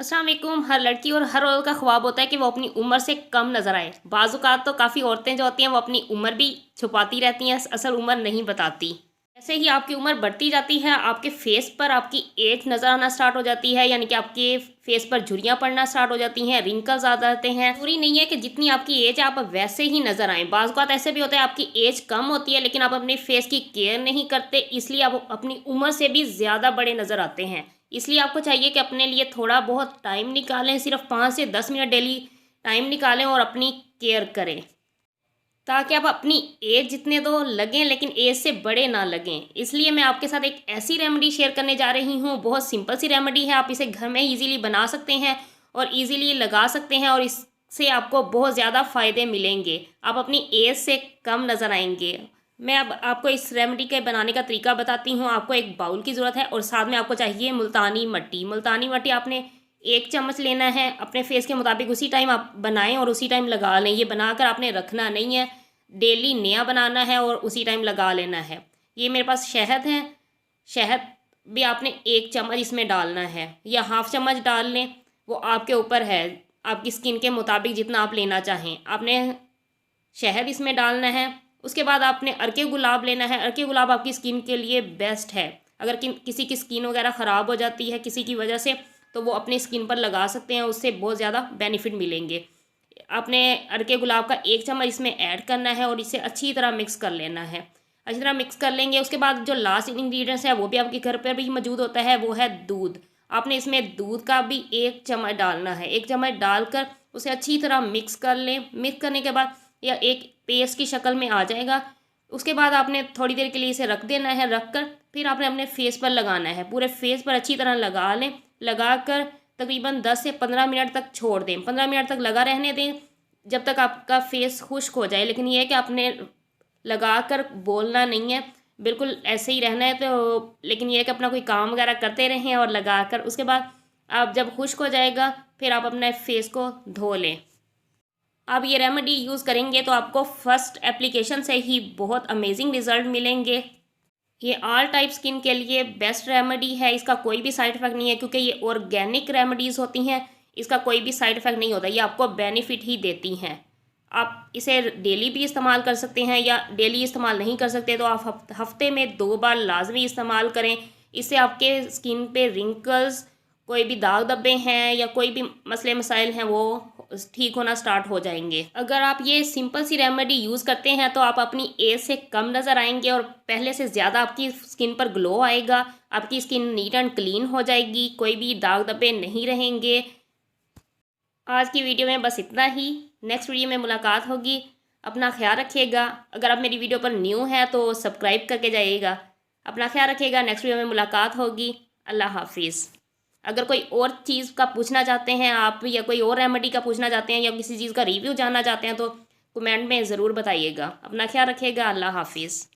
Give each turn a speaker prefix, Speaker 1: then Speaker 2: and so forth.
Speaker 1: अस्सलाम वालेकुम। हर लड़की और हर औरत का ख्वाब होता है कि वो अपनी उम्र से कम नज़र आए। बाज़-औक़ात तो काफ़ी औरतें जो होती हैं वो अपनी उम्र भी छुपाती रहती हैं, असल उम्र नहीं बताती। जैसे ही आपकी उम्र बढ़ती जाती है, आपके फेस पर आपकी एज नज़र आना स्टार्ट हो जाती है, यानी कि आपके फेस पर झुर्रियाँ पड़ना स्टार्ट हो जाती हैं, रिंकल्स आ जाते हैं। ज़रूरी नहीं है कि जितनी आपकी एज है आप वैसे ही नज़र आएँ। बाज़-औक़ात ऐसे भी होता है आपकी एज कम होती है लेकिन आप अपने फेस की केयर नहीं करते, इसलिए आप अपनी उम्र से भी ज़्यादा बड़े नज़र आते हैं। इसलिए आपको चाहिए कि अपने लिए थोड़ा बहुत टाइम निकालें, सिर्फ 5 से 10 मिनट डेली टाइम निकालें और अपनी केयर करें, ताकि आप अपनी एज जितने तो लगें लेकिन एज से बड़े ना लगें। इसलिए मैं आपके साथ एक ऐसी रेमेडी शेयर करने जा रही हूँ, बहुत सिंपल सी रेमेडी है, आप इसे घर में ईज़िली बना सकते हैं और ईज़िली लगा सकते हैं और इससे आपको बहुत ज़्यादा फ़ायदे मिलेंगे। आप अपनी एज से कम नज़र आएँगे। मैं अब आपको इस रेमेडी के बनाने का तरीका बताती हूँ। आपको एक बाउल की ज़रूरत है और साथ में आपको चाहिए मुल्तानी मट्टी। मुल्तानी मट्टी आपने 1 चम्मच लेना है, अपने फेस के मुताबिक उसी टाइम आप बनाएँ और उसी टाइम लगा लें। ये बनाकर आपने रखना नहीं है, डेली नया बनाना है और उसी टाइम लगा लेना है। ये मेरे पास शहद है, शहद भी आपने 1 चम्मच इसमें डालना है या हाफ़ चम्मच डाल लें, वो आपके ऊपर है, आपकी स्किन के मुताबिक जितना आप लेना चाहें। आपने शहद इसमें डालना है। उसके बाद आपने अर्के गुलाब लेना है। अर्के गुलाब आपकी स्किन के लिए बेस्ट है। अगर किसी की स्किन वगैरह ख़राब हो जाती है किसी की वजह से, तो वो अपनी स्किन पर लगा सकते हैं, उससे बहुत ज़्यादा बेनिफिट मिलेंगे। आपने अर्के गुलाब का 1 चम्मच इसमें ऐड करना है और इसे अच्छी तरह मिक्स कर लेना है। अच्छी तरह मिक्स कर लेंगे। उसके बाद जो लास्ट इंग्रेडिएंट्स है वो भी आपके घर पर भी मौजूद होता है, वो है दूध। आपने इसमें दूध का भी 1 चम्मच डालना है। 1 चम्मच डालकर उसे अच्छी तरह मिक्स कर लें। मिक्स करने के बाद यह एक पेस्ट की शक्ल में आ जाएगा। उसके बाद आपने थोड़ी देर के लिए इसे रख देना है। रख कर फिर आपने अपने फेस पर लगाना है। पूरे फेस पर अच्छी तरह लगा लें। लगाकर तकरीबन 10 से 15 मिनट तक छोड़ दें। 15 मिनट तक लगा रहने दें जब तक आपका फेस खुश्क हो जाए। लेकिन ये है कि आपने लगा कर बोलना नहीं है, बिल्कुल ऐसे ही रहना है। तो लेकिन ये है कि अपना कोई काम वगैरह करते रहें और लगा कर उसके बाद आप जब खुश्क हो जाएगा फिर आप अपने फेस को धो लें। आप ये रेमेडी यूज़ करेंगे तो आपको फर्स्ट एप्लीकेशन से ही बहुत अमेजिंग रिज़ल्ट मिलेंगे। ये ऑल टाइप स्किन के लिए बेस्ट रेमेडी है। इसका कोई भी साइड इफ़ेक्ट नहीं है क्योंकि ये ऑर्गेनिक रेमेडीज़ होती हैं। इसका कोई भी साइड इफ़ेक्ट नहीं होता, ये आपको बेनिफिट ही देती हैं। आप इसे डेली भी इस्तेमाल कर सकते हैं या डेली इस्तेमाल नहीं कर सकते तो आप हफ्ते में 2 बार लाजमी इस्तेमाल करें। इससे आपके स्किन पे रिंकल्स, कोई भी दाग धब्बे हैं या कोई भी मसले मसाइल हैं वो ठीक होना स्टार्ट हो जाएंगे। अगर आप ये सिंपल सी रेमेडी यूज़ करते हैं तो आप अपनी एज से कम नज़र आएंगे और पहले से ज़्यादा आपकी स्किन पर ग्लो आएगा। आपकी स्किन नीट एंड क्लीन हो जाएगी, कोई भी दाग धब्बे नहीं रहेंगे। आज की वीडियो में बस इतना ही। नेक्स्ट वीडियो में मुलाकात होगी। अपना ख्याल रखिएगा। अगर आप मेरी वीडियो पर न्यू हैं तो सब्सक्राइब करके जाइएगा। अपना ख्याल रखिएगा। नेक्स्ट वीडियो में मुलाकात होगी। अल्लाह हाफिज़। अगर कोई और चीज़ का पूछना चाहते हैं आप या कोई और रेमेडी का पूछना चाहते हैं या किसी चीज़ का रिव्यू जानना चाहते हैं तो कमेंट में ज़रूर बताइएगा। अपना ख्याल रखिएगा। अल्लाह हाफिज़।